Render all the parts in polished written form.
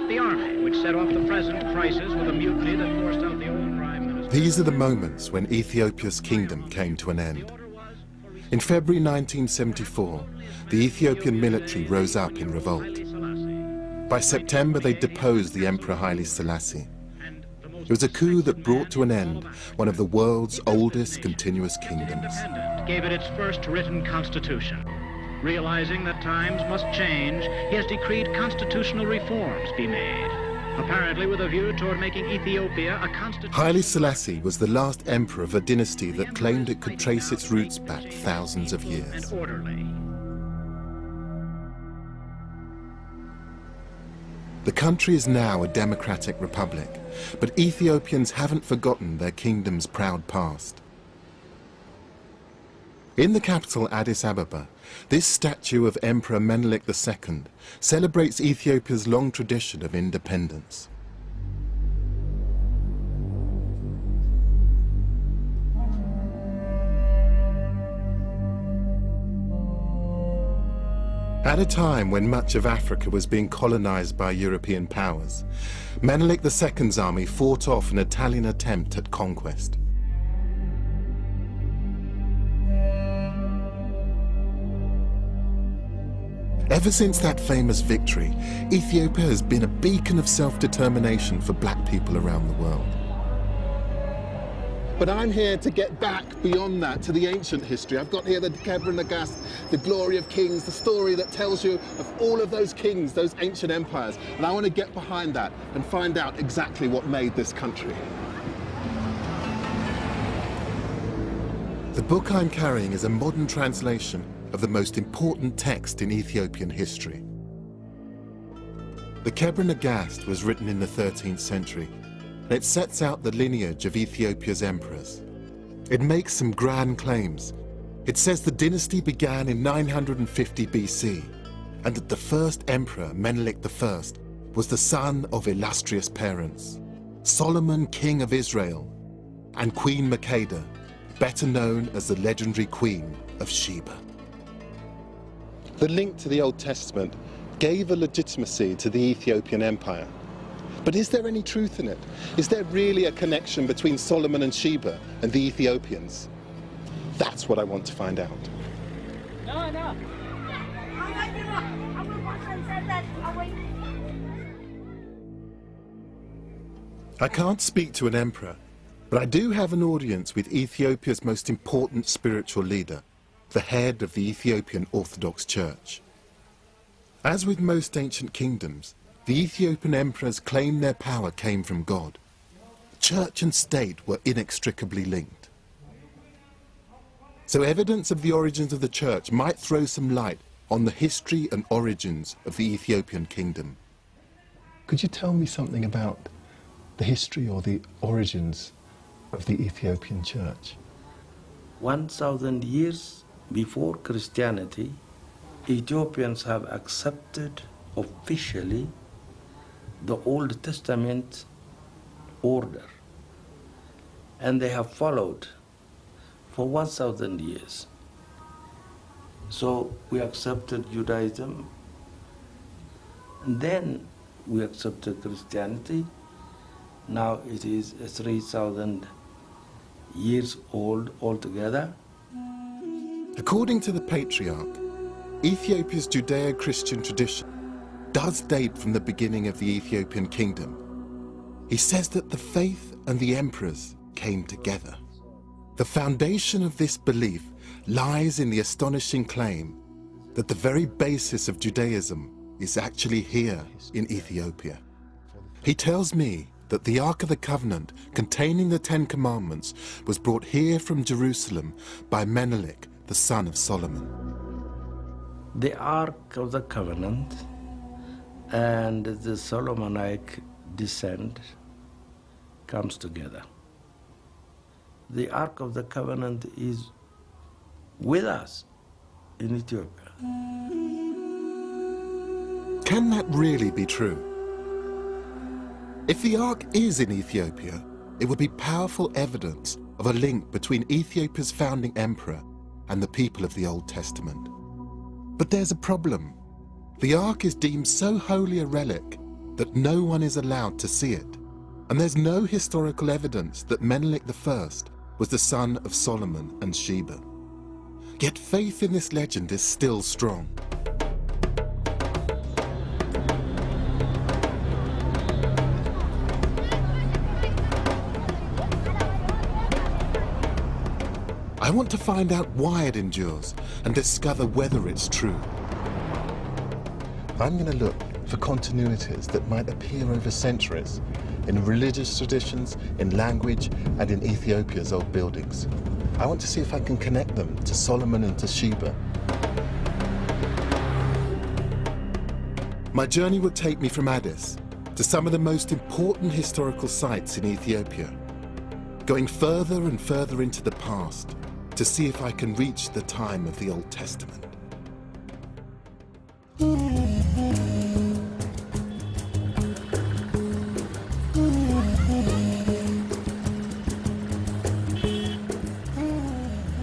the army, which set off the present crisis with a mutiny that forced out the old prime minister. These are the moments when Ethiopia's kingdom came to an end. In February 1974, the Ethiopian military rose up in revolt. By September, they deposed the Emperor Haile Selassie. It was a coup that brought to an end one of the world's oldest continuous kingdoms. Gave it its first written constitution. Realizing that times must change, he has decreed constitutional reforms be made, apparently with a view toward making Ethiopia a constitution. Haile Selassie was the last emperor of a dynasty that claimed it could trace its roots back thousands of years. And orderly. The country is now a democratic republic, but Ethiopians haven't forgotten their kingdom's proud past. In the capital Addis Ababa, this statue of Emperor Menelik II celebrates Ethiopia's long tradition of independence. At a time when much of Africa was being colonized by European powers, Menelik II's army fought off an Italian attempt at conquest. Ever since that famous victory, Ethiopia has been a beacon of self-determination for black people around the world. But I'm here to get back beyond that to the ancient history. I've got here the Kebra Nagast, the glory of kings, the story that tells you of all of those kings, those ancient empires. And I want to get behind that and find out exactly what made this country. The book I'm carrying is a modern translation of the most important text in Ethiopian history. The Kebra Nagast was written in the 13th century. It sets out the lineage of Ethiopia's emperors. It makes some grand claims. It says the dynasty began in 950 BC, and that the first emperor, Menelik I, was the son of illustrious parents, Solomon, king of Israel, and Queen Makeda, better known as the legendary Queen of Sheba. The link to the Old Testament gave a legitimacy to the Ethiopian Empire. But is there any truth in it? Is there really a connection between Solomon and Sheba and the Ethiopians? That's what I want to find out. No. I can't speak to an emperor, but I do have an audience with Ethiopia's most important spiritual leader, the head of the Ethiopian Orthodox Church. As with most ancient kingdoms, the Ethiopian emperors claimed their power came from God. Church and state were inextricably linked. So evidence of the origins of the church might throw some light on the history and origins of the Ethiopian kingdom. Could you tell me something about the history or the origins of the Ethiopian church? 1,000 years before Christianity, Ethiopians have accepted officially the Old Testament order, and they have followed for 1,000 years. So we accepted Judaism, and then we accepted Christianity. Now it is 3,000 years old altogether. According to the patriarch, Ethiopia's Judeo-Christian tradition does date from the beginning of the Ethiopian kingdom. He says that the faith and the emperors came together. The foundation of this belief lies in the astonishing claim that the very basis of Judaism is actually here in Ethiopia. He tells me that the Ark of the Covenant containing the 10 Commandments was brought here from Jerusalem by Menelik, the son of Solomon. The Ark of the Covenant and the Solomonic descent comes together. The Ark of the Covenant is with us in Ethiopia. Can that really be true? If the Ark is in Ethiopia, it would be powerful evidence of a link between Ethiopia's founding emperor and the people of the Old Testament. But there's a problem. The Ark is deemed so holy a relic that no one is allowed to see it. And there's no historical evidence that Menelik I was the son of Solomon and Sheba. Yet faith in this legend is still strong. I want to find out why it endures and discover whether it's true. I'm going to look for continuities that might appear over centuries in religious traditions, in language, and in Ethiopia's old buildings. I want to see if I can connect them to Solomon and to Sheba. My journey will take me from Addis to some of the most important historical sites in Ethiopia, going further and further into the past to see if I can reach the time of the Old Testament.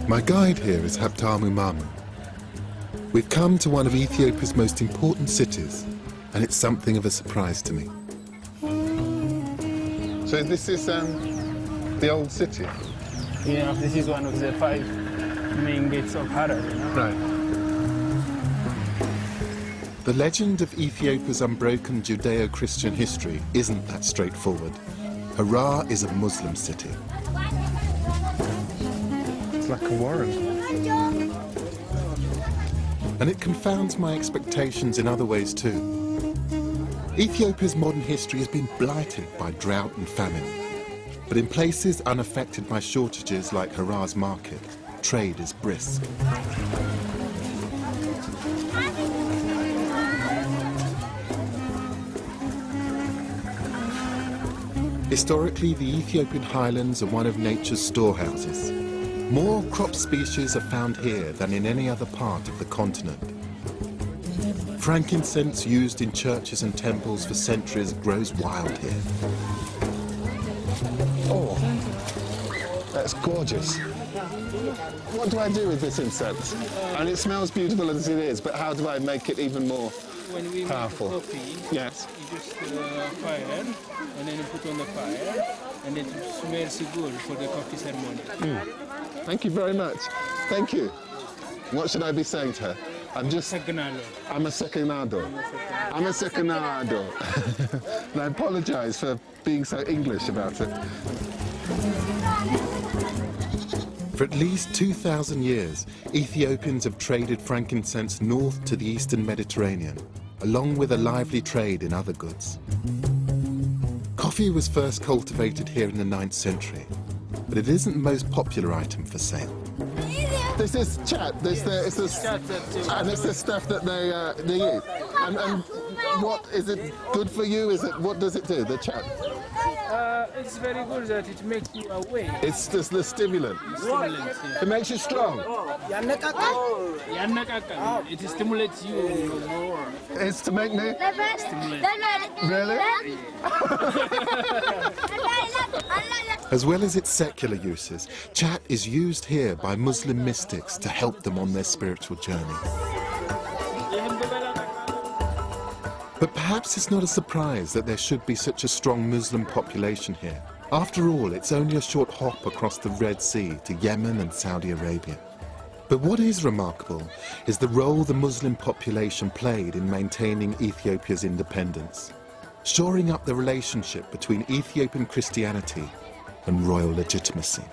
My guide here is Habtamu Mamu. We've come to one of Ethiopia's most important cities, and it's something of a surprise to me. So this is the old city? Yeah, this is one of the 5 main gates of Harar, you know? Right. The legend of Ethiopia's unbroken Judeo-Christian history isn't that straightforward. Harar is a Muslim city. It's like a warren. And it confounds my expectations in other ways too. Ethiopia's modern history has been blighted by drought and famine. But in places unaffected by shortages like Harar's market, trade is brisk. Historically, the Ethiopian highlands are one of nature's storehouses. More crop species are found here than in any other part of the continent. Frankincense used in churches and temples for centuries grows wild here. Oh, that's gorgeous. What do I do with this incense? And it smells beautiful as it is, but how do I make it even more powerful? When we make coffee, Yes. you just fire, and then you put on the fire, and it smells good for the coffee ceremony. Thank you very much. Thank you. What should I be saying to her? I'm a seconado. I'm a seconado. And I apologize for being so English about it. For at least 2,000 years, Ethiopians have traded frankincense north to the eastern Mediterranean, along with a lively trade in other goods. Coffee was first cultivated here in the 9th century, but it isn't the most popular item for sale. This is chat. It's the stuff that they eat. And what is it good for you? What does it do? The chat. It's very good that it makes you awake. It's just the stimulant. It makes you strong. It stimulates you more. It's to make me really. As well as its secular uses, chat is used here by Muslim mystics to help them on their spiritual journey. But perhaps it's not a surprise that there should be such a strong Muslim population here. After all, it's only a short hop across the Red Sea to Yemen and Saudi Arabia. But what is remarkable is the role the Muslim population played in maintaining Ethiopia's independence, shoring up the relationship between Ethiopian Christianity and royal legitimacy.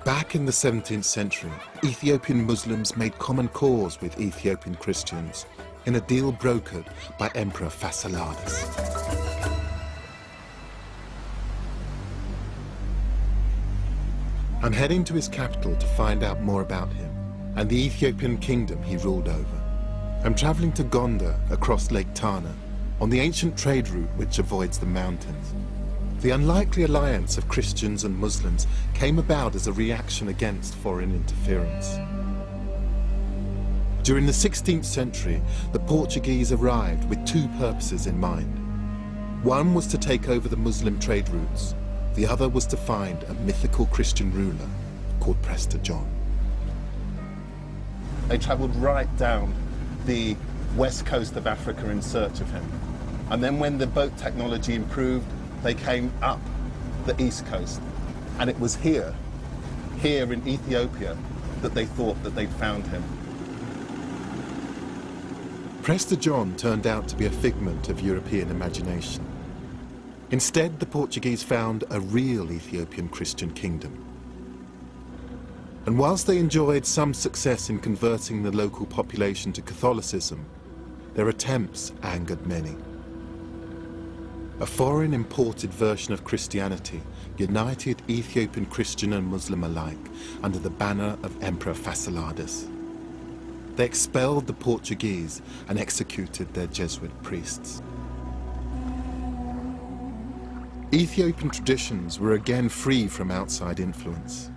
Back in the 17th century, Ethiopian Muslims made common cause with Ethiopian Christians in a deal brokered by Emperor Fasilides. I'm heading to his capital to find out more about him and the Ethiopian kingdom he ruled over. I'm traveling to Gondar across Lake Tana on the ancient trade route which avoids the mountains. The unlikely alliance of Christians and Muslims came about as a reaction against foreign interference. During the 16th century, the Portuguese arrived with 2 purposes in mind. One was to take over the Muslim trade routes. The other was to find a mythical Christian ruler called Prester John. They travelled right down the west coast of Africa in search of him. And then when the boat technology improved, they came up the east coast. And it was here in Ethiopia, that they thought that they'd found him. Prester John turned out to be a figment of European imagination. Instead, the Portuguese found a real Ethiopian Christian kingdom. And whilst they enjoyed some success in converting the local population to Catholicism, their attempts angered many. A foreign imported version of Christianity united Ethiopian Christian and Muslim alike under the banner of Emperor Fasciladas. They expelled the Portuguese and executed their Jesuit priests. Ethiopian traditions were again free from outside influence.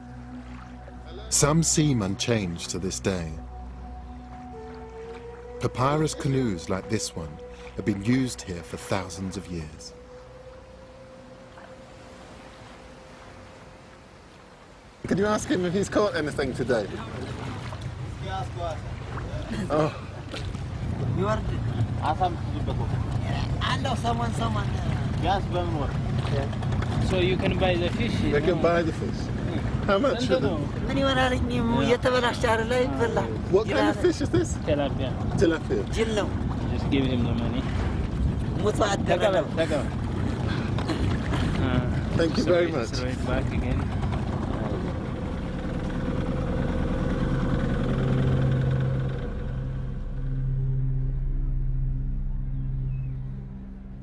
Some seem unchanged to this day. Papyrus canoes like this one have been used here for thousands of years. Could you ask him if he's caught anything today? Oh. You are I know someone. Yes, So you can buy the fish. They can buy the fish. How much for them? What kind of fish is this? Tilapia. Tilapia. Just give him the money. Thank you very much. Throw it back again.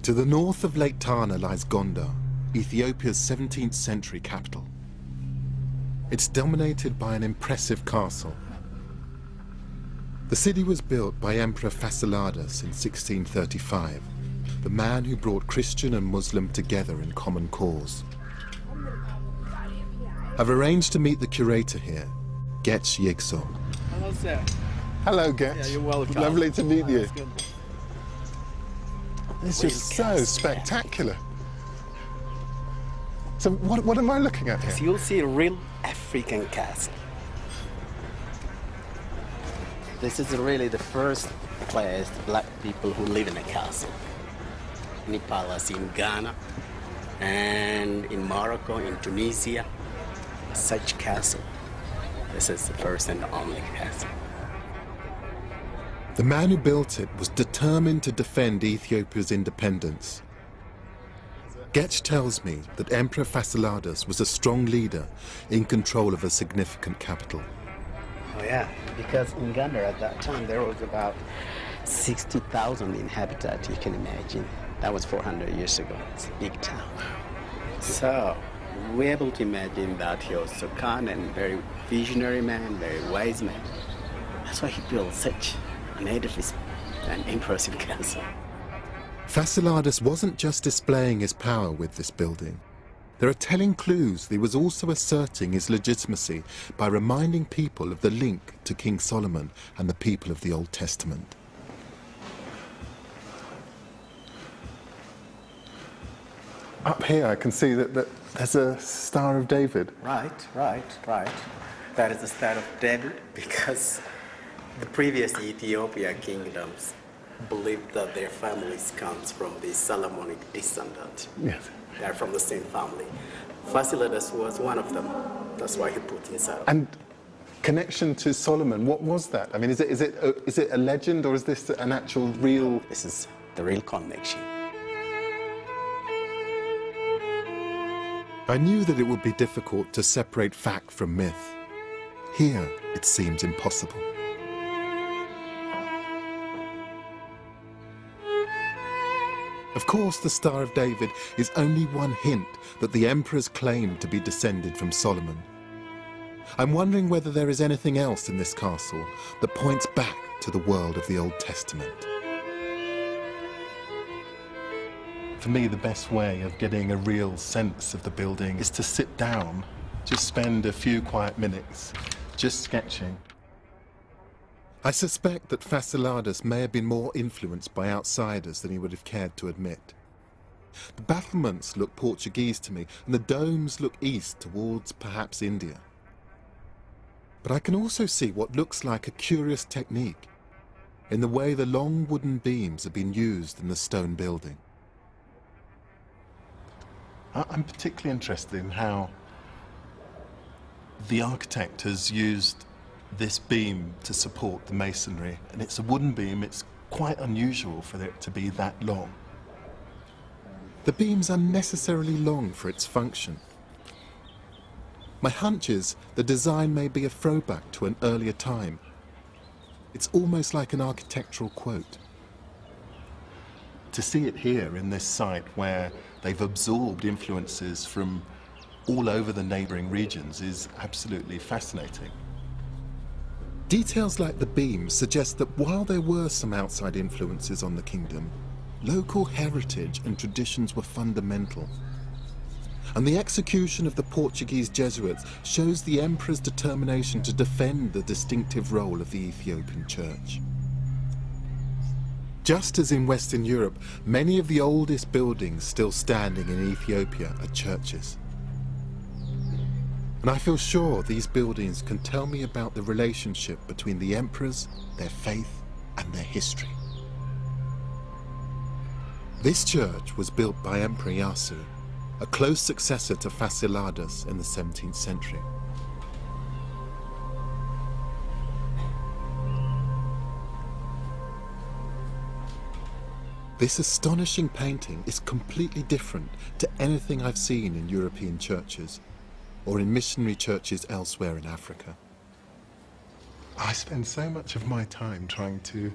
To the north of Lake Tana lies Gondar, Ethiopia's 17th century capital. It's dominated by an impressive castle. The city was built by Emperor Fasciladas in 1635, the man who brought Christian and Muslim together in common cause. I've arranged to meet the curator here, Getch Yigso. Hello, sir. Hello, Getch. Yeah, you're welcome. Lovely to meet you. Good. This is so spectacular. So what am I looking at here? So you'll see a real African castle. This is really the first place black people who live in a castle. In palace in Ghana and in Morocco, in Tunisia, such castle. This is the first and only castle. The man who built it was determined to defend Ethiopia's independence. Getch tells me that Emperor Fasciladas was a strong leader in control of a significant capital. Oh yeah, because in Ghana at that time there was about 60,000 inhabitants, you can imagine. That was 400 years ago. It's a big town. So we're able to imagine that he was so kind and very visionary man, very wise man. That's why he built such an edifice, an impressive castle. Fasciladas wasn't just displaying his power with this building. There are telling clues that he was also asserting his legitimacy by reminding people of the link to King Solomon and the people of the Old Testament. Up here I can see that there's a Star of David. Right. That is the Star of David because the previous Ethiopia kingdoms believed that their families comes from the Solomonic descendant. Yes. They're from the same family. Fasciladas was one of them. That's why he put inside. And connection to Solomon, what was that? I mean, is it a legend or is this an actual real? This is the real connection. I knew that it would be difficult to separate fact from myth. Here, it seems impossible. Of course, the Star of David is only one hint that the emperors claimed to be descended from Solomon. I'm wondering whether there is anything else in this castle that points back to the world of the Old Testament. For me, the best way of getting a real sense of the building is to sit down, just spend a few quiet minutes, just sketching. I suspect that Fasciladas may have been more influenced by outsiders than he would have cared to admit. The battlements look Portuguese to me, and the domes look east towards perhaps India. But I can also see what looks like a curious technique. in the way the long wooden beams have been used in the stone building. I'm particularly interested in how the architect has used this beam to support the masonry, and it's a wooden beam. It's quite unusual for it to be that long. The beam's unnecessarily long for its function. My hunch is the design may be a throwback to an earlier time. It's almost like an architectural quote. To see it here in this site where they've absorbed influences from all over the neighbouring regions is absolutely fascinating. Details like the beam suggest that while there were some outside influences on the kingdom, local heritage and traditions were fundamental. And the execution of the Portuguese Jesuits shows the emperor's determination to defend the distinctive role of the Ethiopian church. Just as in Western Europe, many of the oldest buildings still standing in Ethiopia are churches. And I feel sure these buildings can tell me about the relationship between the emperors, their faith, and their history. This church was built by Emperor Yasu, a close successor to Fasciladas in the 17th century. This astonishing painting is completely different to anything I've seen in European churches or in missionary churches elsewhere in Africa. I spend so much of my time trying to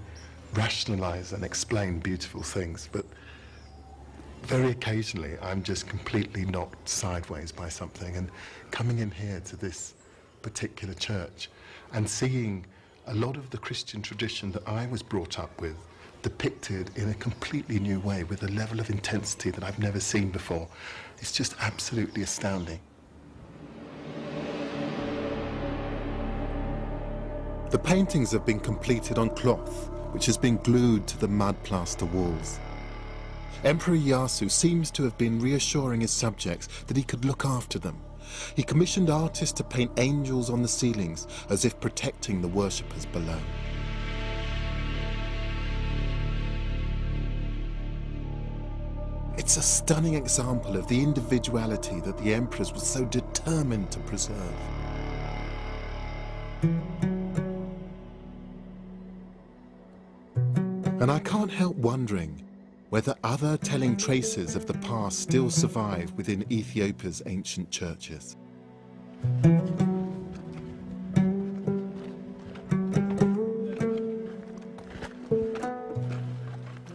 rationalize and explain beautiful things, but very occasionally I'm just completely knocked sideways by something, and coming in here to this particular church and seeing a lot of the Christian tradition that I was brought up with depicted in a completely new way with a level of intensity that I've never seen before. It's just absolutely astounding. The paintings have been completed on cloth, which has been glued to the mud plaster walls. Emperor Yasu seems to have been reassuring his subjects that he could look after them. He commissioned artists to paint angels on the ceilings as if protecting the worshippers below. It's a stunning example of the individuality that the emperors were so determined to preserve. And I can't help wondering whether other telling traces of the past still survive within Ethiopia's ancient churches.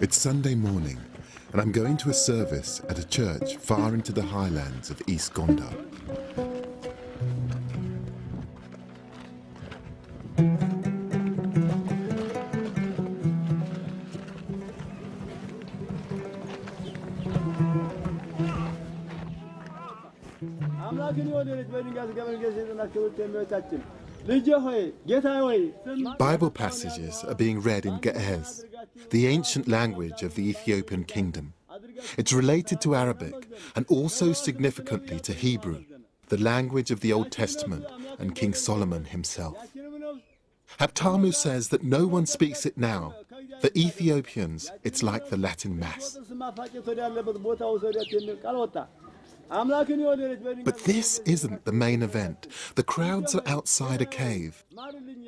It's Sunday morning, and I'm going to a service at a church far into the highlands of East Gondar. Bible passages are being read in Ge'ez, the ancient language of the Ethiopian kingdom. It's related to Arabic and also significantly to Hebrew, the language of the Old Testament and King Solomon himself. Haptamu says that no one speaks it now. For Ethiopians, it's like the Latin Mass. But this isn't the main event. The crowds are outside a cave,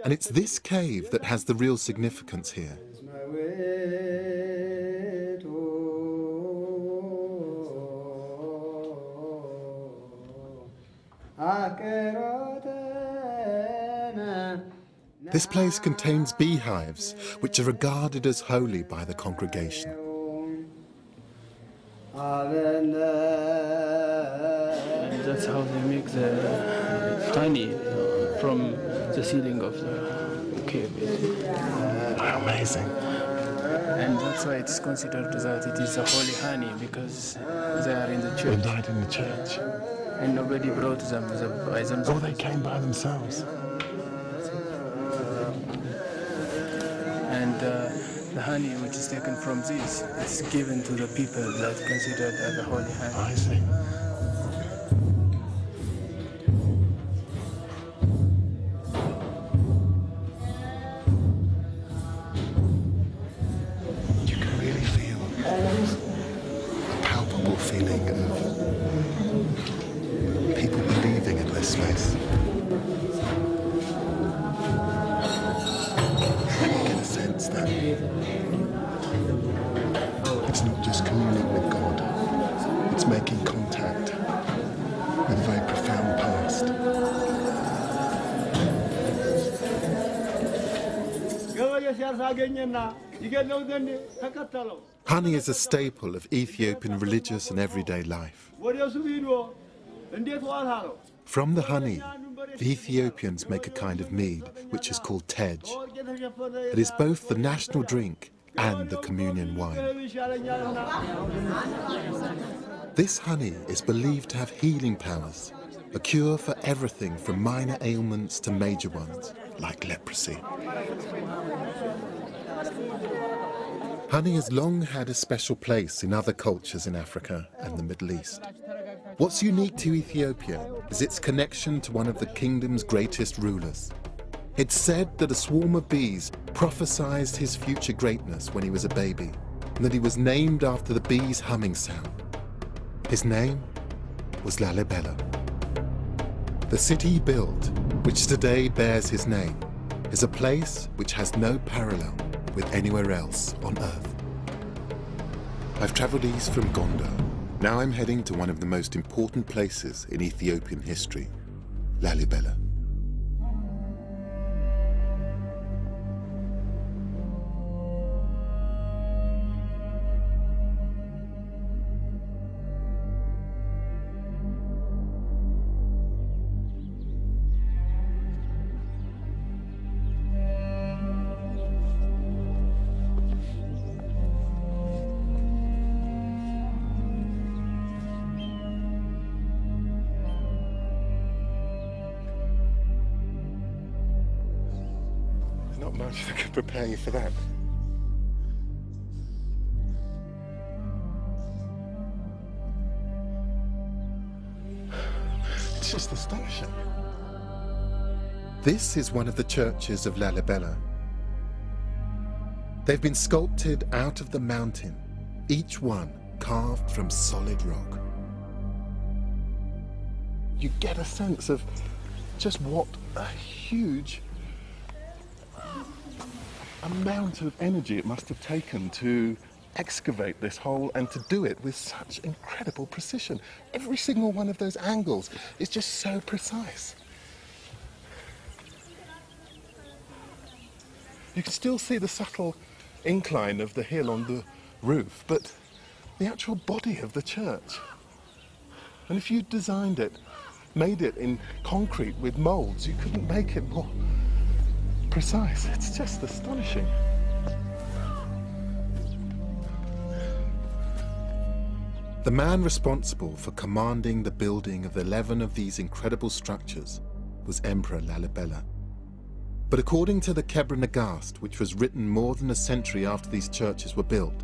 and it's this cave that has the real significance here. This place contains beehives, which are regarded as holy by the congregation. And that's how they make the honey from the ceiling of the cave. Amazing. And that's why it's considered that it is a holy honey, because they are in the church. They died in the church. And nobody brought them by themselves. Oh, they came by themselves. And the honey which is taken from this is given to the people that considered as a holy honey. I see. indescribable feeling of people believing in this place. I get a sense that it's not just communing with God, it's making contact with a very profound past. Honey is a staple of Ethiopian religious and everyday life. From the honey, the Ethiopians make a kind of mead, which is called tej. It is both the national drink and the communion wine. This honey is believed to have healing powers, a cure for everything from minor ailments to major ones, like leprosy. Honey has long had a special place in other cultures in Africa and the Middle East. What's unique to Ethiopia is its connection to one of the kingdom's greatest rulers. It's said that a swarm of bees prophesied his future greatness when he was a baby, and that he was named after the bees' humming sound. His name was Lalibela. The city he built, which today bears his name, is a place which has no parallel with anywhere else on Earth. I've travelled east from Gondar. Now I'm heading to one of the most important places in Ethiopian history, Lalibela. Not much that could prepare you for that. It's just astonishing. This is one of the churches of Lalibela. They've been sculpted out of the mountain, each one carved from solid rock. You get a sense of just what a huge amount of energy it must have taken to excavate this hole and to do it with such incredible precision. Every single one of those angles is just so precise. You can still see the subtle incline of the hill on the roof, but the actual body of the church. And if you designed it, made it in concrete with molds, you couldn't make it more precise. It's just astonishing. The man responsible for commanding the building of 11 of these incredible structures was Emperor Lalibela. But according to the Kebra Nagast, which was written more than a century after these churches were built,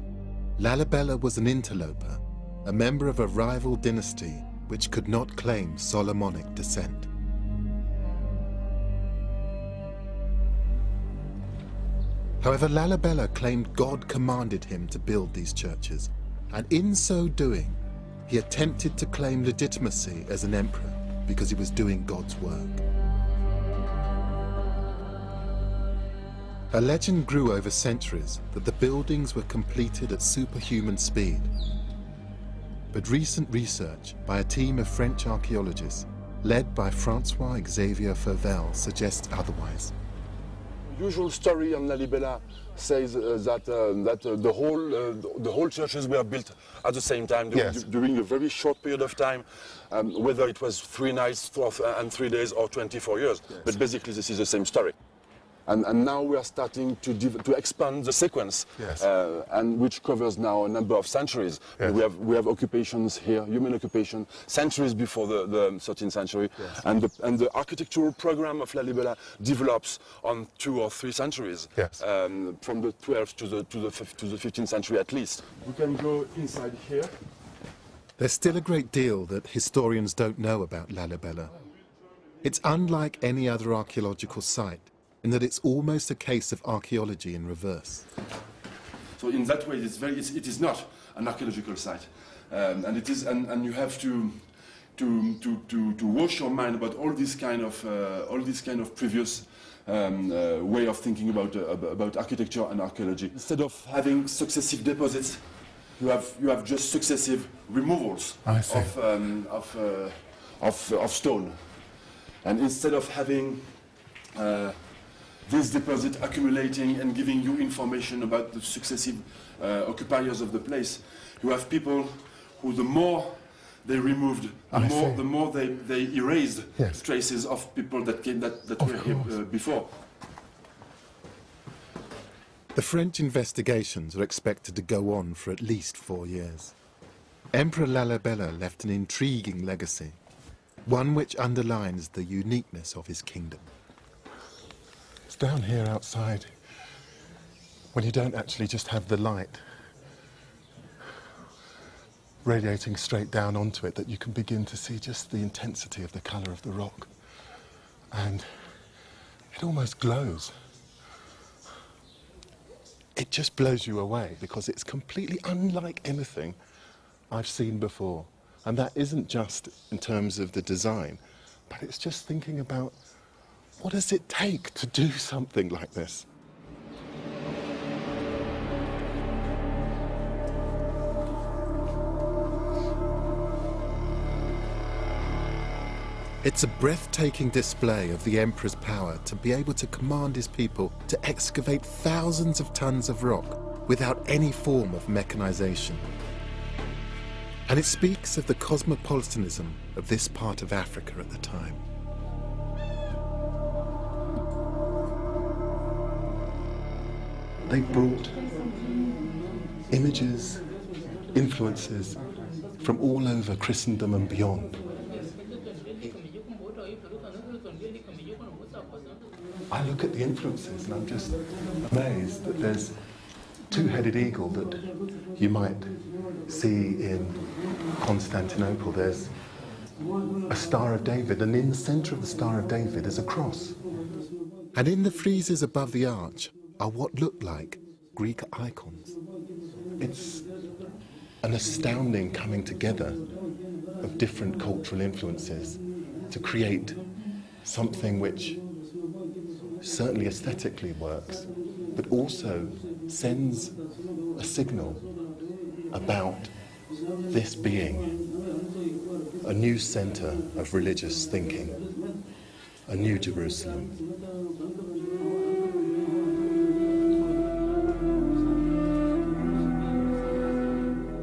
Lalibela was an interloper, a member of a rival dynasty which could not claim Solomonic descent. However, Lalibela claimed God commanded him to build these churches, and in so doing, he attempted to claim legitimacy as an emperor because he was doing God's work. A legend grew over centuries that the buildings were completed at superhuman speed. But recent research by a team of French archaeologists, led by François-Xavier Fauvel, suggests otherwise. Usual story on Lalibela says that the whole churches were built at the same time during a very short period of time, whether it was 3 nights and 3 days or 24 years. Yes. But basically this is the same story. And now we are starting to expand the sequence, yes. And which covers now a number of centuries. Yes. We have occupations here, human occupation, centuries before the 13th century, yes. and the architectural program of Lalibela develops on 2 or 3 centuries, yes. From the 12th to the 15th century at least. We can go inside here. There's still a great deal that historians don't know about Lalibela. It's unlike any other archaeological site, in that it's almost a case of archaeology in reverse. So in that way, it is not an archaeological site. and it is, and you have to wash your mind about all this kind of previous way of thinking about architecture and archaeology. Instead of having successive deposits, you have just successive removals of stone, and instead of having this deposit accumulating and giving you information about the successive occupiers of the place, you have people who, the more they removed, the more they erased traces of people that were here before. The French investigations are expected to go on for at least 4 years. Emperor Lalibela left an intriguing legacy, one which underlines the uniqueness of his kingdom. It's down here outside, when you don't actually just have the light radiating straight down onto it, that you can begin to see just the intensity of the colour of the rock. And it almost glows. It just blows you away because it's completely unlike anything I've seen before. And that isn't just in terms of the design, but it's just thinking about, what does it take to do something like this? It's a breathtaking display of the emperor's power to be able to command his people to excavate thousands of tons of rock without any form of mechanization. And it speaks of the cosmopolitanism of this part of Africa at the time. They brought images, influences from all over Christendom and beyond. I look at the influences and I'm just amazed that there's two-headed eagle that you might see in Constantinople. There's a Star of David, and in the centre of the Star of David is a cross. And in the friezes above the arch are what look like Greek icons. It's an astounding coming together of different cultural influences to create something which certainly aesthetically works, but also sends a signal about this being a new centre of religious thinking, a new Jerusalem.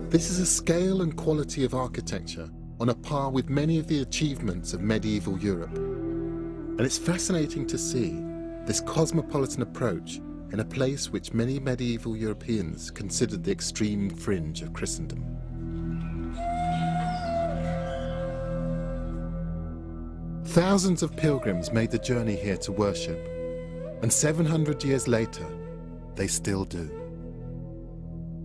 This is a scale and quality of architecture on a par with many of the achievements of medieval Europe. And it's fascinating to see this cosmopolitan approach in a place which many medieval Europeans considered the extreme fringe of Christendom. Thousands of pilgrims made the journey here to worship, and 700 years later, they still do.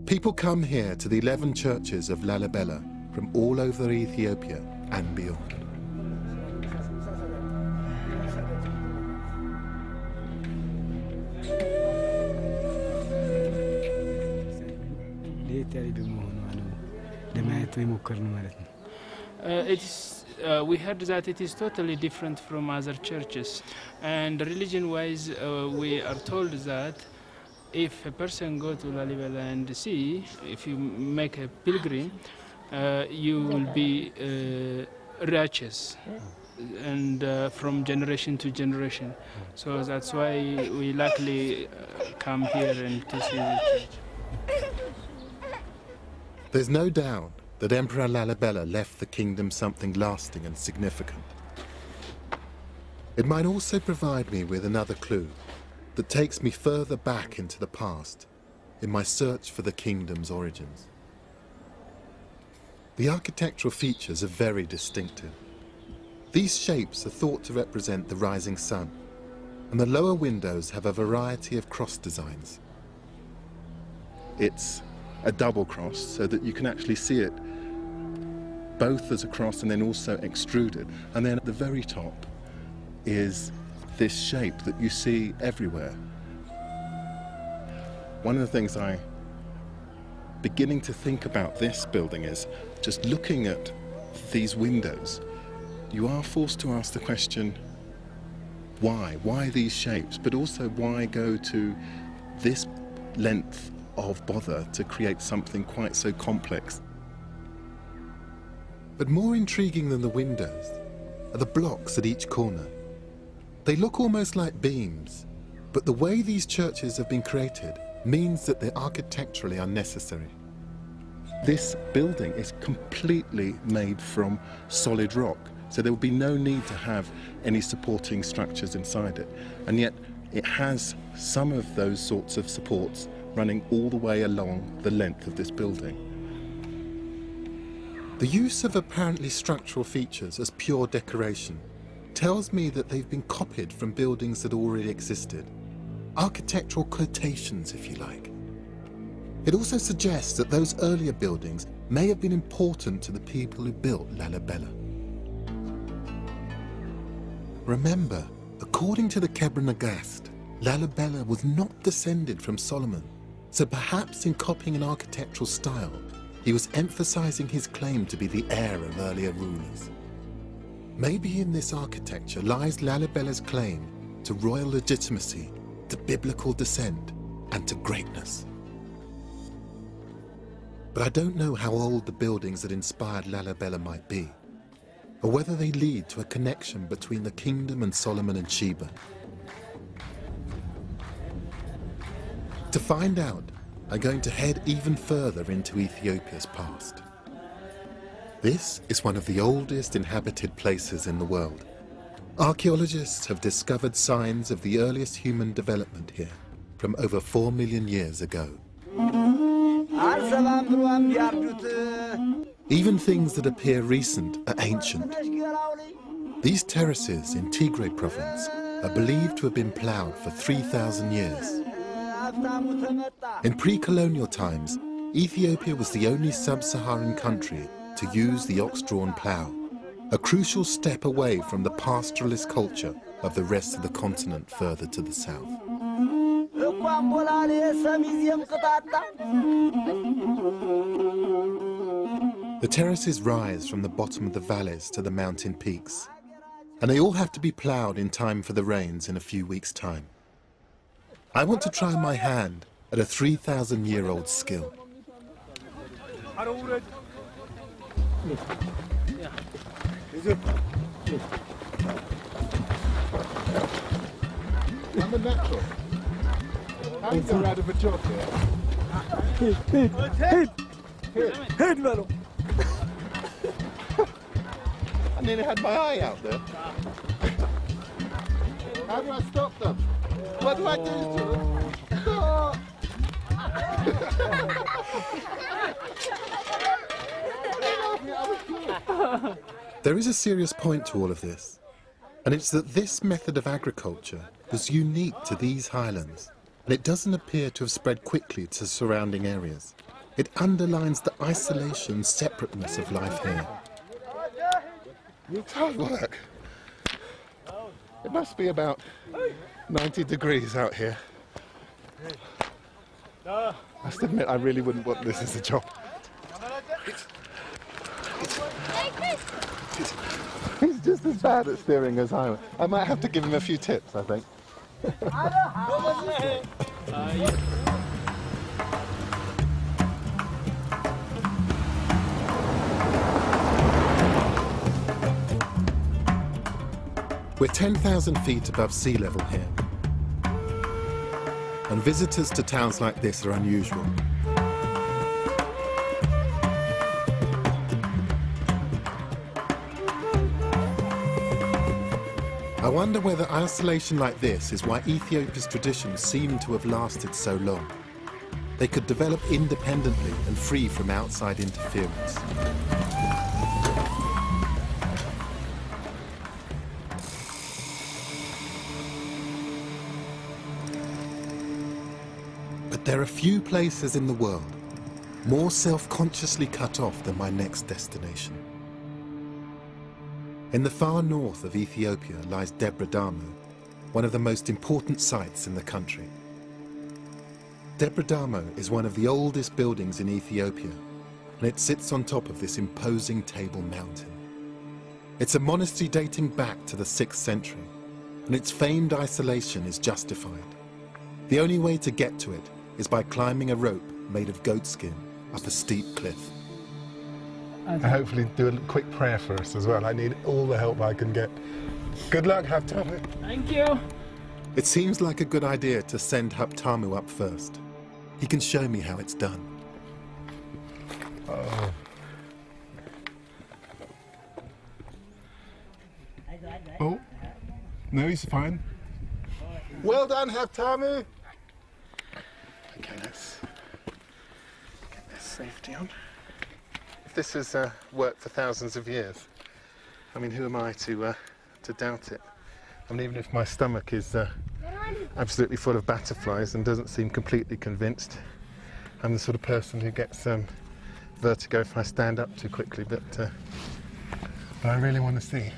People come here to the 11 churches of Lalibela from all over Ethiopia and beyond. We heard that it is totally different from other churches, and religion-wise we are told that if a person go to Lalibela and see, if you make a pilgrim, you will be righteous, and from generation to generation. So that's why we luckily come here and to see the church. There's no doubt that Emperor Lalibela left the kingdom something lasting and significant. It might also provide me with another clue that takes me further back into the past in my search for the kingdom's origins. The architectural features are very distinctive. These shapes are thought to represent the rising sun, and the lower windows have a variety of cross designs. It's a double cross so that you can actually see it both as a cross and then also extruded. And then at the very top is this shape that you see everywhere. One of the things I'm beginning to think about this building is just looking at these windows, you are forced to ask the question, why? Why these shapes? But also, why go to this length of bother to create something quite so complex? But more intriguing than the windows are the blocks at each corner. They look almost like beams, but the way these churches have been created means that they're architecturally unnecessary. This building is completely made from solid rock, so there will be no need to have any supporting structures inside it. And yet it has some of those sorts of supports running all the way along the length of this building. The use of apparently structural features as pure decoration tells me that they've been copied from buildings that already existed. Architectural quotations, if you like. It also suggests that those earlier buildings may have been important to the people who built Lalibela. Remember, according to the Kebra Nagast, Lalibela was not descended from Solomon, so perhaps in copying an architectural style, he was emphasizing his claim to be the heir of earlier rulers. Maybe in this architecture lies Lalibela's claim to royal legitimacy, to biblical descent, and to greatness. But I don't know how old the buildings that inspired Lalibela might be, or whether they lead to a connection between the kingdom and Solomon and Sheba. To find out, I'm going to head even further into Ethiopia's past. This is one of the oldest inhabited places in the world. Archaeologists have discovered signs of the earliest human development here from over 4 million years ago. Even things that appear recent are ancient. These terraces in Tigray province are believed to have been ploughed for 3,000 years. In pre-colonial times, Ethiopia was the only sub-Saharan country to use the ox-drawn plough, a crucial step away from the pastoralist culture of the rest of the continent further to the south. The terraces rise from the bottom of the valleys to the mountain peaks, and they all have to be ploughed in time for the rains in a few weeks' time. I want to try my hand at a 3,000-year-old skill. I'm a natural. How do you get out of a job here? Hit, Velo. I nearly had my eye out there. How do I stop them? What do I do to them? Stop! There is a serious point to all of this, and it's that this method of agriculture was unique to these highlands, and it doesn't appear to have spread quickly to surrounding areas. It underlines the isolation and separateness of life here. It's hard work. It must be about 90 degrees out here. I must admit, I really wouldn't want this as a job. He's just as bad at steering as I am. I might have to give him a few tips, I think. We're 10,000 feet above sea level here, and visitors to towns like this are unusual. I wonder whether isolation like this is why Ethiopia's traditions seem to have lasted so long. They could develop independently and free from outside interference. But there are few places in the world more self-consciously cut off than my next destination. In the far north of Ethiopia lies Debre Damu, one of the most important sites in the country. Debre Damu is one of the oldest buildings in Ethiopia, and it sits on top of this imposing Table Mountain. It's a monastery dating back to the 6th century, and its famed isolation is justified. The only way to get to it is by climbing a rope made of goatskin up a steep cliff. And hopefully do a quick prayer for us as well. I need all the help I can get. Good luck, Haptamu. Thank you. It seems like a good idea to send Haptamu up first. He can show me how it's done. Oh. Oh, no, he's fine. Well done, Haptamu. Okay, let's get this safety on. If this has worked for thousands of years, I mean, who am I to doubt it? I mean, even if my stomach is absolutely full of butterflies and doesn't seem completely convinced, I'm the sort of person who gets vertigo if I stand up too quickly, but I really want to see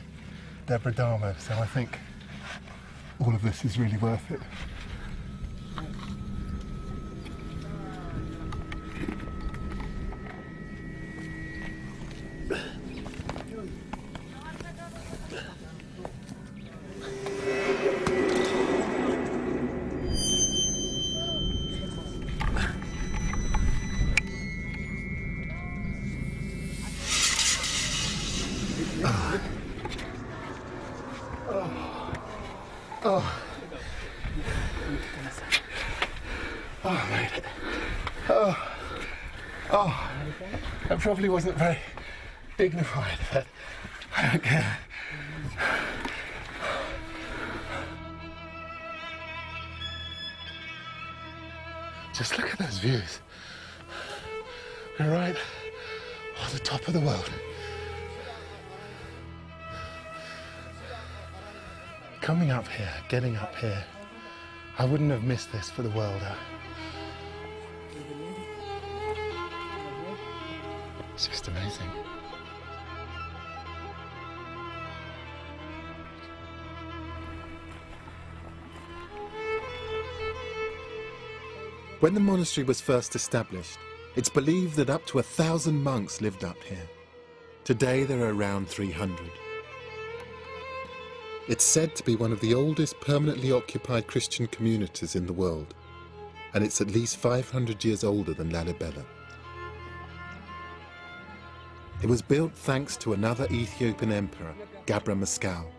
Deborah Damo, so I think all of this is really worth it. I made it. Oh, that probably wasn't very dignified, but I don't care. Just look at those views. We're right on the top of the world. Coming up here, getting up here, I wouldn't have missed this for the world. It's just amazing. When the monastery was first established, it's believed that up to 1,000 monks lived up here. Today there are around 300. It's said to be one of the oldest permanently occupied Christian communities in the world, and it's at least 500 years older than Lalibela. It was built thanks to another Ethiopian emperor, Gabra Mescal.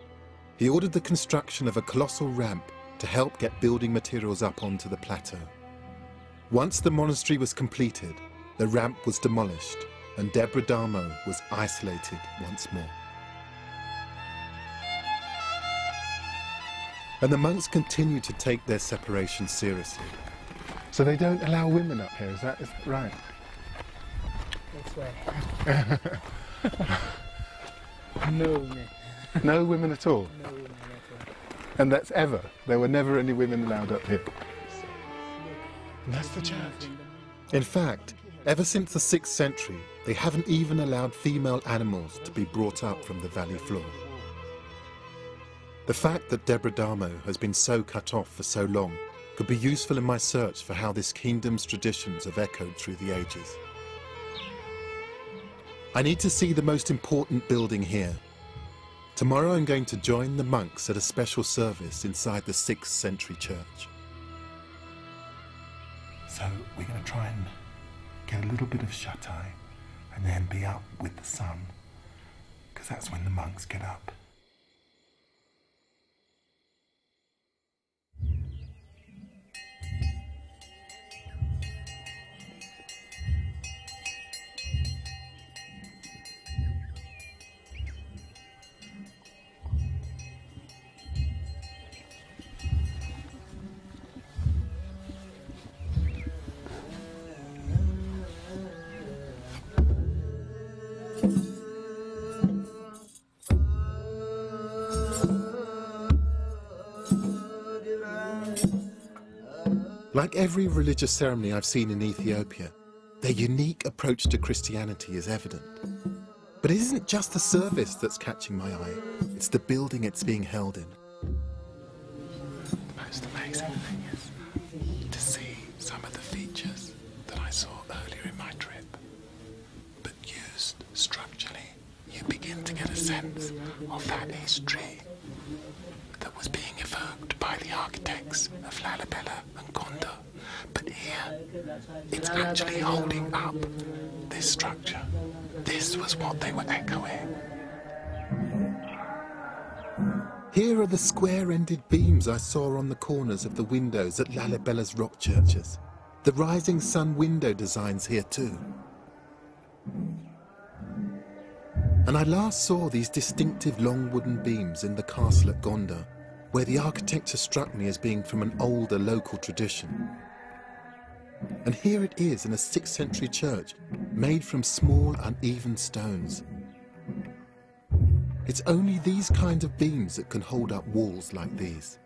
He ordered the construction of a colossal ramp to help get building materials up onto the plateau. Once the monastery was completed, the ramp was demolished and Deborah Damo was isolated once more. And the monks continue to take their separation seriously. So they don't allow women up here, is that right? That's right. No women. No women at all? No women at all. And that's ever? There were never any women allowed up here? And that's the church. In fact, ever since the 6th century, they haven't even allowed female animals to be brought up from the valley floor. The fact that Deborah Damo has been so cut off for so long could be useful in my search for how this kingdom's traditions have echoed through the ages. I need to see the most important building here. Tomorrow I'm going to join the monks at a special service inside the 6th century church. So we're going to try and get a little bit of shut-eye and then be up with the sun, because that's when the monks get up. Like every religious ceremony I've seen in Ethiopia, their unique approach to Christianity is evident. But it isn't just the service that's catching my eye, it's the building it's being held in. The most amazing thing is to see some of the features that I saw earlier in my trip. you begin to get a sense of that history that was being evoked by the architects of Lalibela and Gonda. But here, it's actually holding up this structure. This was what they were echoing. Here are the square-ended beams I saw on the corners of the windows at Lalibela's rock churches. The rising sun window designs here too. And I last saw these distinctive long wooden beams in the castle at Gonda, where the architecture struck me as being from an older local tradition. And here it is in a 6th century church, made from small uneven stones. It's only these kinds of beams that can hold up walls like these.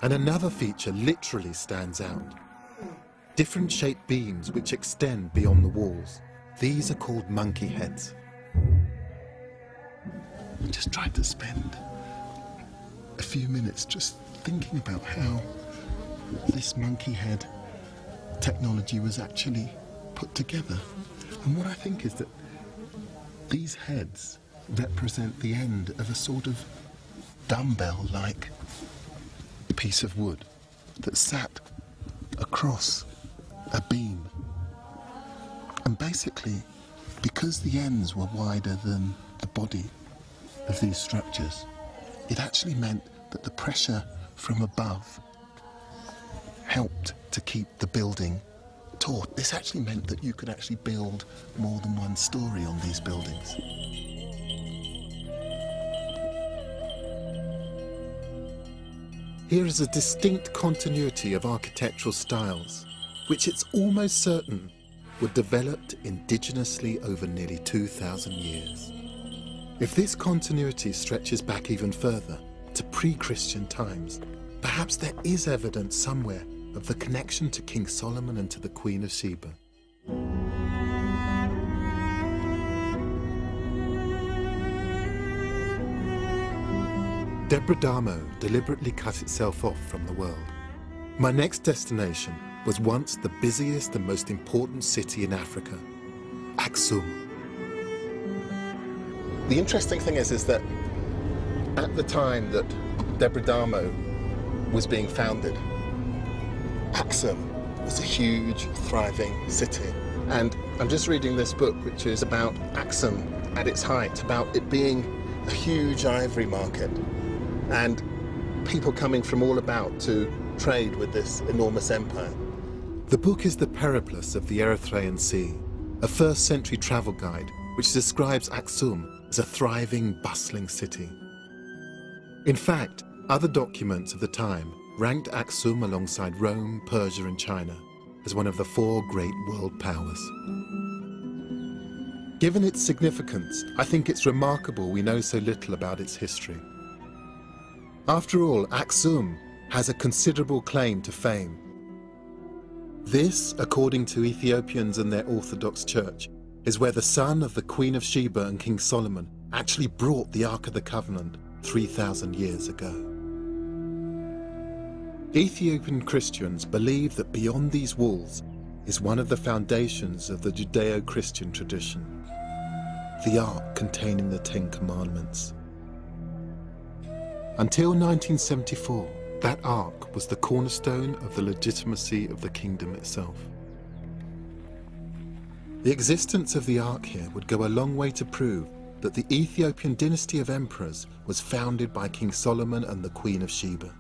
And another feature literally stands out. Different shaped beams which extend beyond the walls. These are called monkey heads. I just tried to spend a few minutes just thinking about how this monkey head technology was actually put together. And what I think is that these heads represent the end of a sort of dumbbell-like piece of wood that sat across a beam. And basically, because the ends were wider than the body of these structures, it actually meant that the pressure from above helped to keep the building taut. This actually meant that you could actually build more than one story on these buildings. Here is a distinct continuity of architectural styles, which it's almost certain were developed indigenously over nearly 2,000 years. If this continuity stretches back even further, to pre-Christian times, perhaps there is evidence somewhere of the connection to King Solomon and to the Queen of Sheba. Debre Damo deliberately cut itself off from the world. My next destination was once the busiest and most important city in Africa, Aksum. The interesting thing is that at the time that Debre Damo was being founded, Aksum was a huge, thriving city. And I'm just reading this book, which is about Aksum at its height, about it being a huge ivory market and people coming from all about to trade with this enormous empire. The book is the Periplus of the Erythraean Sea, a 1st century travel guide which describes Aksum as a thriving, bustling city. In fact, other documents of the time ranked Aksum alongside Rome, Persia and China as one of the 4 great world powers. Given its significance, I think it's remarkable we know so little about its history. After all, Aksum has a considerable claim to fame. This, according to Ethiopians and their Orthodox Church, is where the son of the Queen of Sheba and King Solomon actually brought the Ark of the Covenant 3,000 years ago. Ethiopian Christians believe that beyond these walls is one of the foundations of the Judeo-Christian tradition, the Ark containing the 10 Commandments. Until 1974, that Ark was the cornerstone of the legitimacy of the kingdom itself. The existence of the Ark here would go a long way to prove that the Ethiopian dynasty of emperors was founded by King Solomon and the Queen of Sheba.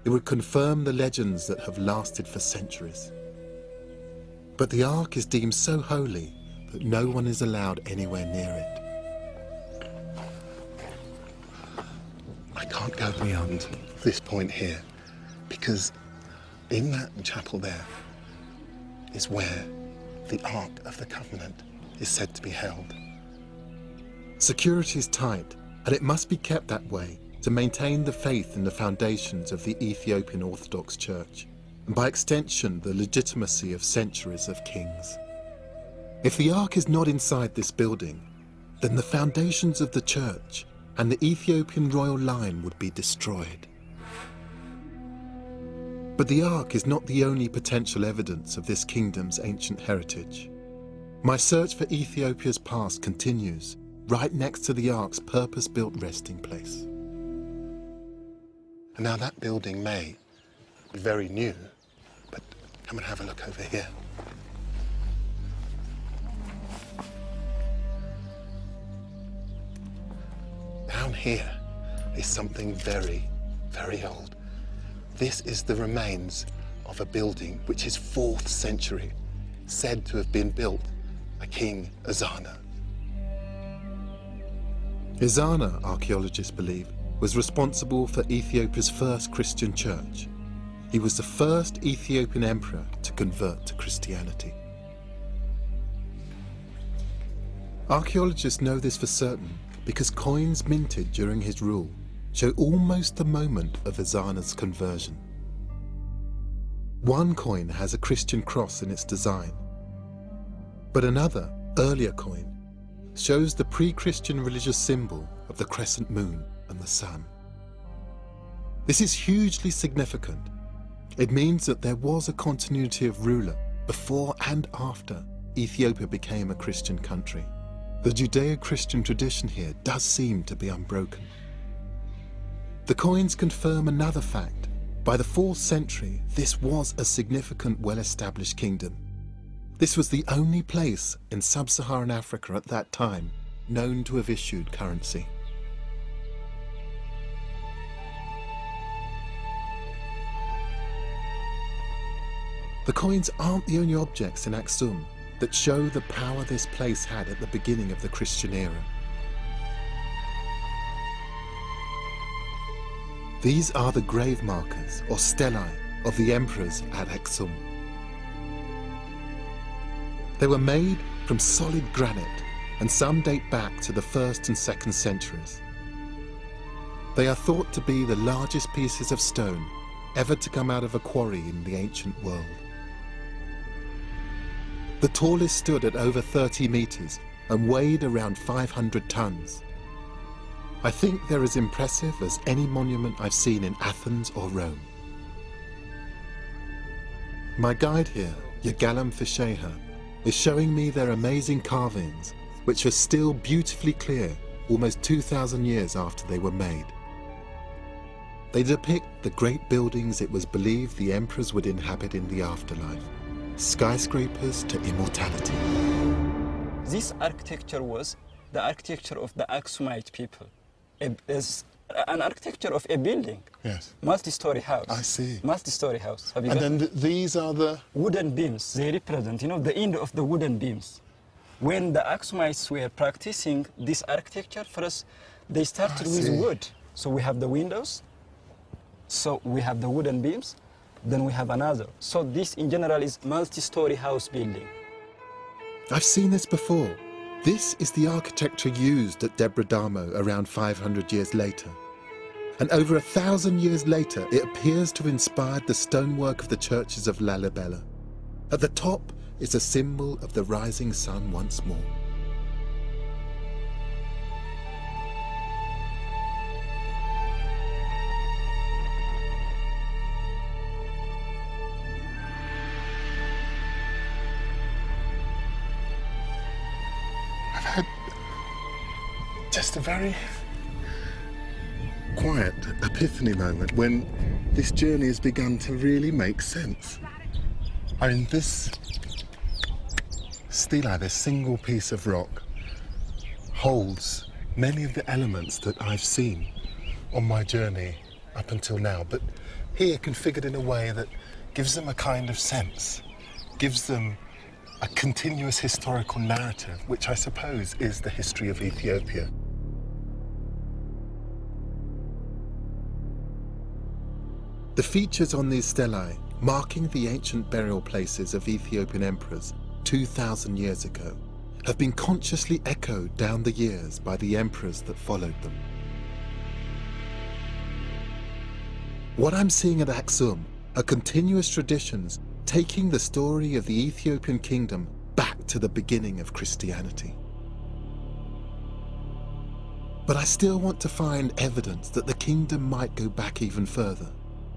It would confirm the legends that have lasted for centuries. But the Ark is deemed so holy that no one is allowed anywhere near it. I can't go beyond this point here, because in that chapel there is where the Ark of the Covenant is said to be held. Security is tight, and it must be kept that way to maintain the faith in the foundations of the Ethiopian Orthodox Church, and by extension the legitimacy of centuries of kings. If the Ark is not inside this building, then the foundations of the Church and the Ethiopian royal line would be destroyed. But the Ark is not the only potential evidence of this kingdom's ancient heritage. My search for Ethiopia's past continues, right next to the Ark's purpose-built resting place. And now that building may be very new, but come and have a look over here. Down here is something very, very old. This is the remains of a building which is 4th century, said to have been built by King Ezana. Ezana, archaeologists believe, was responsible for Ethiopia's first Christian church. He was the first Ethiopian emperor to convert to Christianity. Archaeologists know this for certain because coins minted during his rule show almost the moment of Ezana's conversion. One coin has a Christian cross in its design, but another, earlier coin, shows the pre-Christian religious symbol of the crescent moon and the sun. This is hugely significant. It means that there was a continuity of ruler before and after Ethiopia became a Christian country. The Judeo-Christian tradition here does seem to be unbroken. The coins confirm another fact. By the 4th century, this was a significant, well-established kingdom. This was the only place in sub-Saharan Africa at that time known to have issued currency. The coins aren't the only objects in Aksum that show the power this place had at the beginning of the Christian era. These are the grave markers, or stelae, of the emperors at Aksum. They were made from solid granite, and some date back to the 1st and 2nd centuries. They are thought to be the largest pieces of stone ever to come out of a quarry in the ancient world. The tallest stood at over 30 meters and weighed around 500 tons. I think they're as impressive as any monument I've seen in Athens or Rome. My guide here, Yagalam Fisheha, is showing me their amazing carvings, which are still beautifully clear almost 2,000 years after they were made. They depict the great buildings it was believed the emperors would inhabit in the afterlife, skyscrapers to immortality. This architecture was the architecture of the Aksumite people. It's an architecture of a building. Yes. Multi-story house. I see. Multi-story house. And then these are the... wooden beams. They represent, the end of the wooden beams. When the Aksumites were practicing this architecture, first they started with wood. So we have the windows. So we have the wooden beams. Then we have another. So this in general is multi-story house building. I've seen this before. This is the architecture used at Debra around 500 years later. And over 1,000 years later, it appears to have inspired the stonework of the churches of Lalibela. At the top is a symbol of the rising sun once more. Just a very quiet epiphany moment when this journey has begun to really make sense. I mean, this stela, this single piece of rock, holds many of the elements that I've seen on my journey up until now, but here configured in a way that gives them a kind of sense, gives them a continuous historical narrative, which I suppose is the history of Ethiopia. The features on these stelae, marking the ancient burial places of Ethiopian emperors 2,000 years ago, have been consciously echoed down the years by the emperors that followed them. What I'm seeing at Aksum are continuous traditions taking the story of the Ethiopian kingdom back to the beginning of Christianity. But I still want to find evidence that the kingdom might go back even further,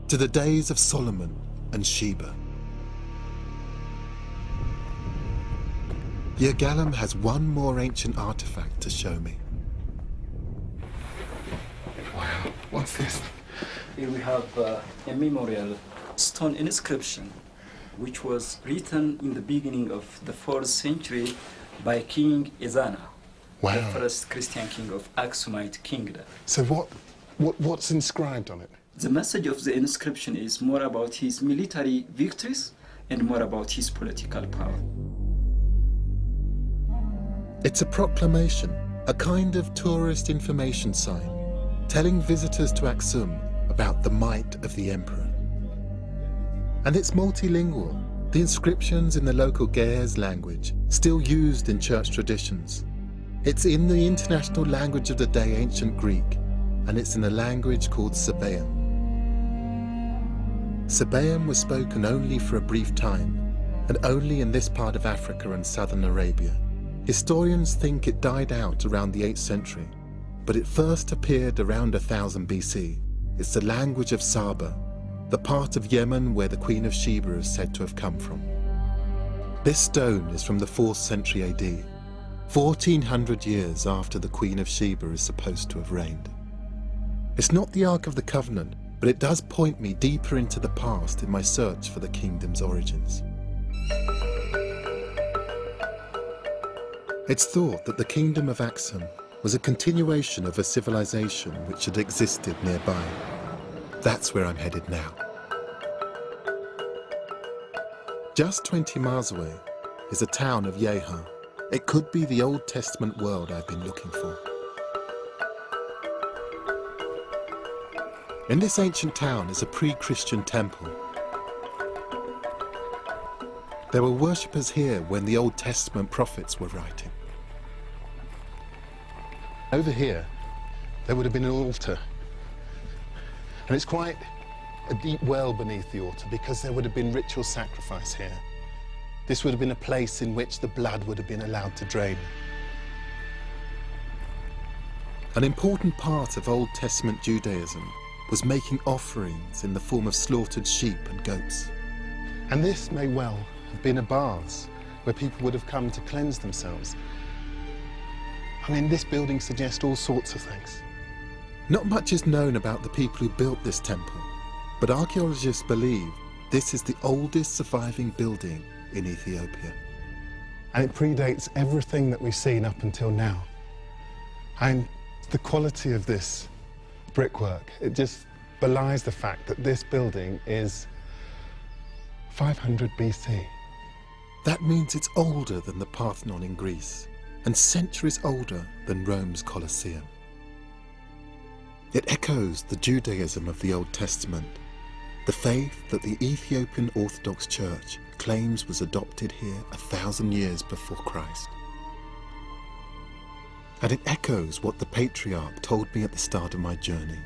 to the days of Solomon and Sheba. Yirgalem has one more ancient artifact to show me. Wow, what's this? Here we have a memorial stone inscription, which was written in the beginning of the 4th century by King Ezana, wow. the first Christian king of Aksumite kingdom. So what's inscribed on it? The message of the inscription is more about his military victories and more about his political power. It's a proclamation, a kind of tourist information sign, telling visitors to Aksum about the might of the emperor. And it's multilingual, the inscriptions in the local Ge'ez language, still used in church traditions. It's in the international language of the day, ancient Greek, and it's in a language called Sabaean. Sabaean was spoken only for a brief time, and only in this part of Africa and southern Arabia. Historians think it died out around the 8th century, but it first appeared around 1000 BC. It's the language of Saba, the part of Yemen where the Queen of Sheba is said to have come from. This stone is from the 4th century AD, 1400 years after the Queen of Sheba is supposed to have reigned. It's not the Ark of the Covenant, but it does point me deeper into the past in my search for the kingdom's origins. It's thought that the kingdom of Aksum was a continuation of a civilization which had existed nearby. That's where I'm headed now. Just 20 miles away is the town of Yeha. It could be the Old Testament world I've been looking for. In this ancient town is a pre-Christian temple. There were worshippers here when the Old Testament prophets were writing. Over here, there would have been an altar. And it's quite a deep well beneath the altar because there would have been ritual sacrifice here. This would have been a place in which the blood would have been allowed to drain. An important part of Old Testament Judaism was making offerings in the form of slaughtered sheep and goats. And this may well have been a baths where people would have come to cleanse themselves. I mean, this building suggests all sorts of things. Not much is known about the people who built this temple, but archaeologists believe this is the oldest surviving building in Ethiopia. And it predates everything that we've seen up until now. And the quality of this brickwork, it just belies the fact that this building is 500 BC. That means it's older than the Parthenon in Greece, and centuries older than Rome's Colosseum. It echoes the Judaism of the Old Testament, the faith that the Ethiopian Orthodox Church claims was adopted here 1,000 years before Christ. And it echoes what the Patriarch told me at the start of my journey.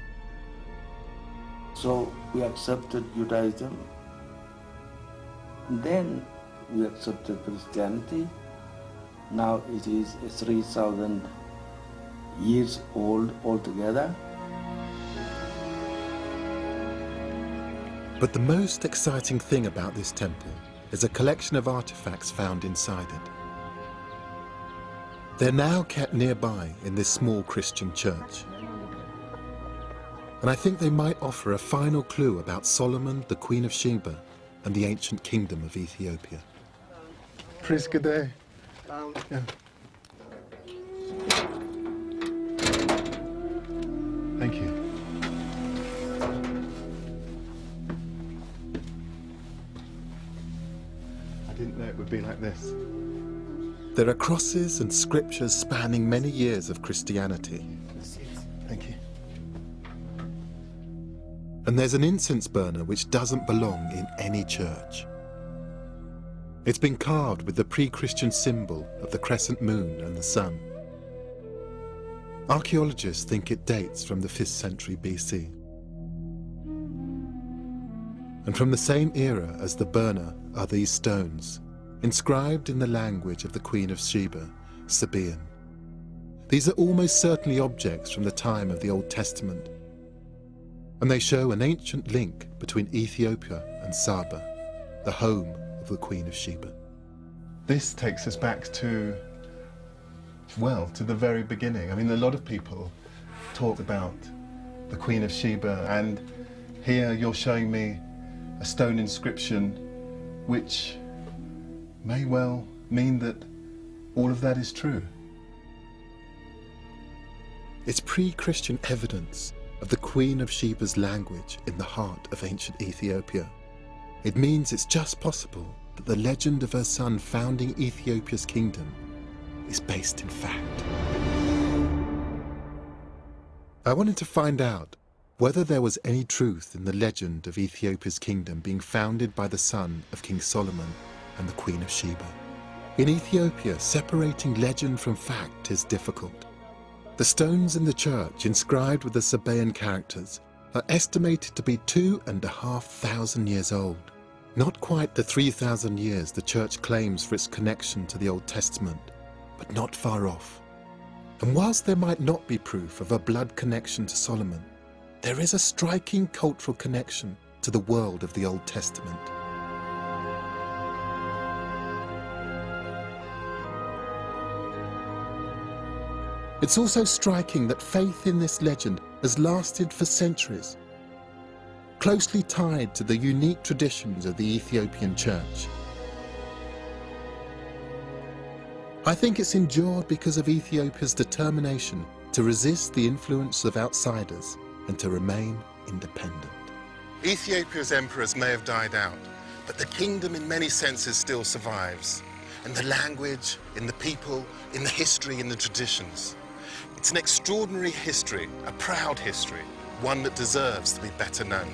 So we accepted Judaism, then we accepted Christianity. Now it is 3,000 years old altogether. But the most exciting thing about this temple is a collection of artifacts found inside it. They're now kept nearby in this small Christian church. And I think they might offer a final clue about Solomon, the Queen of Sheba, and the ancient kingdom of Ethiopia. Praise good day. Yeah. Thank you. I didn't know it would be like this. There are crosses and scriptures spanning many years of Christianity. Thank you. And there's an incense burner which doesn't belong in any church. It's been carved with the pre-Christian symbol of the crescent moon and the sun. Archaeologists think it dates from the 5th century BC. And from the same era as the burner are these stones, inscribed in the language of the Queen of Sheba, Sabaean. These are almost certainly objects from the time of the Old Testament, and they show an ancient link between Ethiopia and Saba, the home of the Queen of Sheba. This takes us back to, well, to the very beginning. I mean, a lot of people talk about the Queen of Sheba, and here you're showing me a stone inscription which may well mean that all of that is true. It's pre-Christian evidence of the Queen of Sheba's language in the heart of ancient Ethiopia. It means it's just possible that the legend of her son founding Ethiopia's kingdom is based in fact. I wanted to find out whether there was any truth in the legend of Ethiopia's kingdom being founded by the son of King Solomon and the Queen of Sheba. In Ethiopia, separating legend from fact is difficult. The stones in the church inscribed with the Sabaean characters are estimated to be 2,500 years old. Not quite the 3,000 years the church claims for its connection to the Old Testament, but not far off. And whilst there might not be proof of a blood connection to Solomon, there is a striking cultural connection to the world of the Old Testament. It's also striking that faith in this legend has lasted for centuries, closely tied to the unique traditions of the Ethiopian church. I think it's endured because of Ethiopia's determination to resist the influence of outsiders and to remain independent. Ethiopia's emperors may have died out, but the kingdom in many senses still survives. In the language, in the people, in the history, in the traditions. It's an extraordinary history, a proud history, one that deserves to be better known.